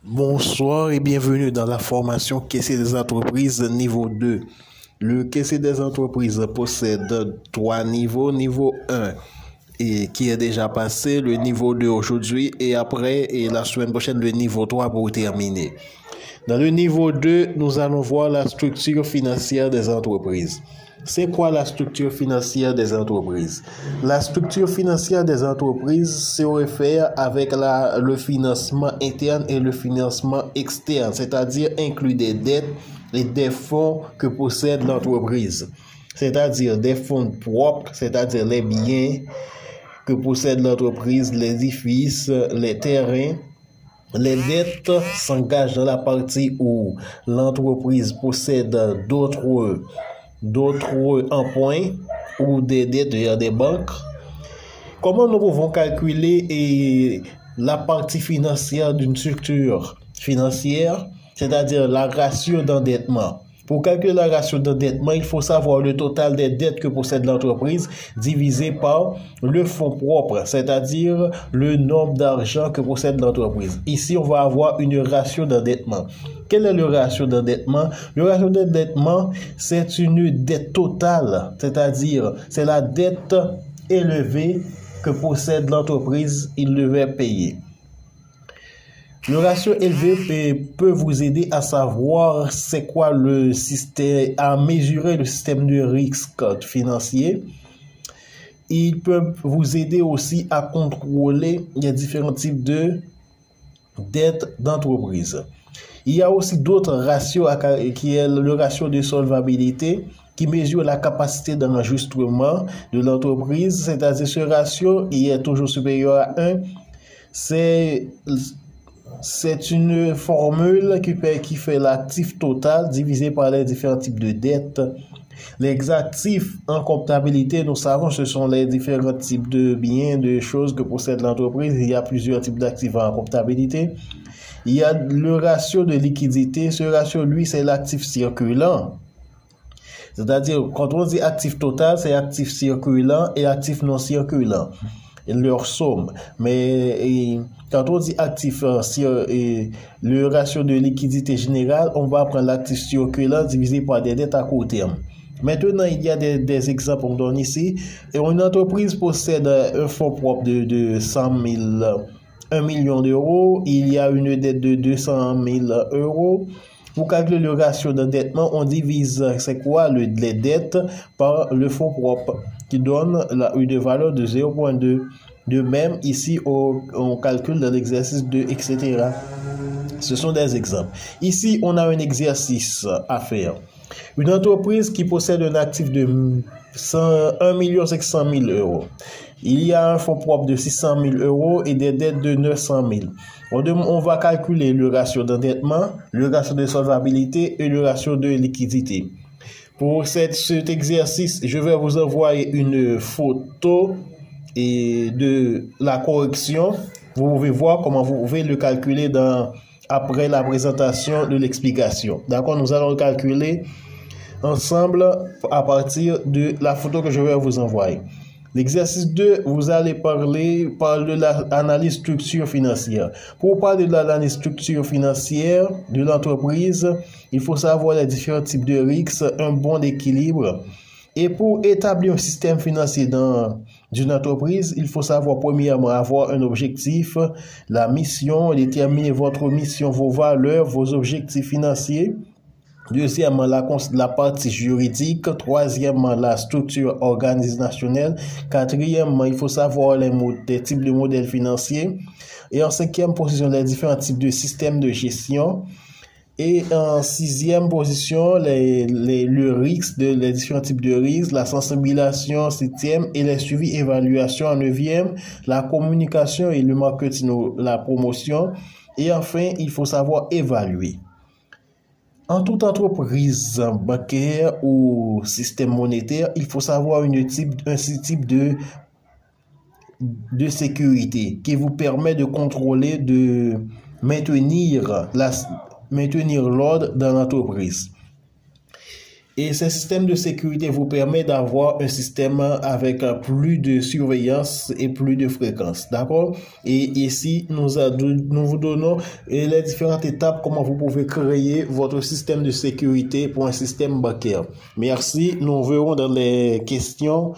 Bonsoir et bienvenue dans la formation Caissier des entreprises niveau 2. Le Caissier des entreprises possède 3 niveaux. Niveau 1 et qui est déjà passé, le niveau 2 aujourd'hui et après et la semaine prochaine le niveau 3 pour terminer. Dans le niveau 2, nous allons voir la structure financière des entreprises. C'est quoi la structure financière des entreprises? La structure financière des entreprises se réfère avec le financement interne et le financement externe, c'est-à-dire inclut des dettes et des fonds que possède l'entreprise, c'est-à-dire des fonds propres, c'est-à-dire les biens que possède l'entreprise, les édifices, les terrains. Les dettes s'engagent dans la partie où l'entreprise possède d'autres emprunts ou des dettes vers des banques. Comment nous pouvons calculer la partie financière d'une structure financière, c'est-à-dire la ratio d'endettement? Pour calculer la ratio d'endettement, il faut savoir le total des dettes que possède l'entreprise divisé par le fonds propre, c'est-à-dire le nombre d'argent que possède l'entreprise. Ici, on va avoir une ratio d'endettement. Quel est le ratio d'endettement? Le ratio d'endettement, c'est une dette totale, c'est-à-dire c'est la dette élevée que possède l'entreprise, il devait payer. Le ratio élevé peut vous aider à savoir c'est quoi le système, à mesurer le système de risque financier. Il peut vous aider aussi à contrôler les différents types de dettes d'entreprise. Il y a aussi d'autres ratios qui est le ratio de solvabilité qui mesure la capacité d'enregistrement de l'entreprise, c'est-à-dire ce ratio il est toujours supérieur à 1. C'est une formule qui fait l'actif total divisé par les différents types de dettes. Les actifs en comptabilité, nous savons, ce sont les différents types de biens, de choses que possède l'entreprise. Il y a plusieurs types d'actifs en comptabilité. Il y a le ratio de liquidité. Ce ratio, lui, c'est l'actif circulant. C'est-à-dire, quand on dit actif total, c'est actif circulant et actif non circulant. Leur somme. Mais quand on dit actif le ratio de liquidité générale, on va prendre l'actif circulant divisé par des dettes à court terme. Maintenant, il y a des exemples qu'on donne ici. Et une entreprise possède un fonds propre de 1 million d'euros. Il y a une dette de 200 000 euros. Pour calculer le ratio d'endettement, on divise c'est quoi les dettes par le fonds propre qui donne une valeur de 0,2. De même, ici, on calcule dans l'exercice 2, etc. Ce sont des exemples. Ici, on a un exercice à faire. Une entreprise qui possède un actif de 1 500 000 euros. Il y a un fonds propre de 600 000 euros et des dettes de 900 000. On va calculer le ratio d'endettement, le ratio de solvabilité et le ratio de liquidité. Pour cet exercice, je vais vous envoyer une photo de la correction. Vous pouvez voir comment vous pouvez le calculer après la présentation de l'explication. D'accord, nous allons le calculer ensemble à partir de la photo que je vais vous envoyer. L'exercice 2, vous allez parler de l'analyse structure financière. Pour parler de l'analyse structure financière de l'entreprise, il faut savoir les différents types de risques, un bon équilibre. Et pour établir un système financier d'une entreprise, il faut savoir premièrement avoir un objectif, la mission, déterminer votre mission, vos valeurs, vos objectifs financiers. Deuxièmement, la partie juridique. Troisièmement, la structure organisationnelle. Quatrièmement, il faut savoir les types de modèles financiers. Et en cinquième position, les différents types de systèmes de gestion. Et en sixième position, le risque, les différents types de risques, la sensibilisation, septième, et les suivis évaluation en neuvième, la communication et le marketing, la promotion. Et enfin, il faut savoir évaluer. En toute entreprise bancaire ou système monétaire, il faut savoir un type de sécurité qui vous permet de contrôler, de maintenir l'ordre dans l'entreprise. Et ce système de sécurité vous permet d'avoir un système avec plus de surveillance et plus de fréquence. D'accord? Et ici, nous vous donnons les différentes étapes, comment vous pouvez créer votre système de sécurité pour un système bancaire. Merci. Nous verrons dans les questions,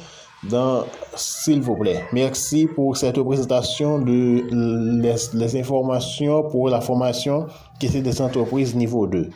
s'il vous plaît. Merci pour cette présentation de les informations pour la formation qui est des entreprises niveau 2.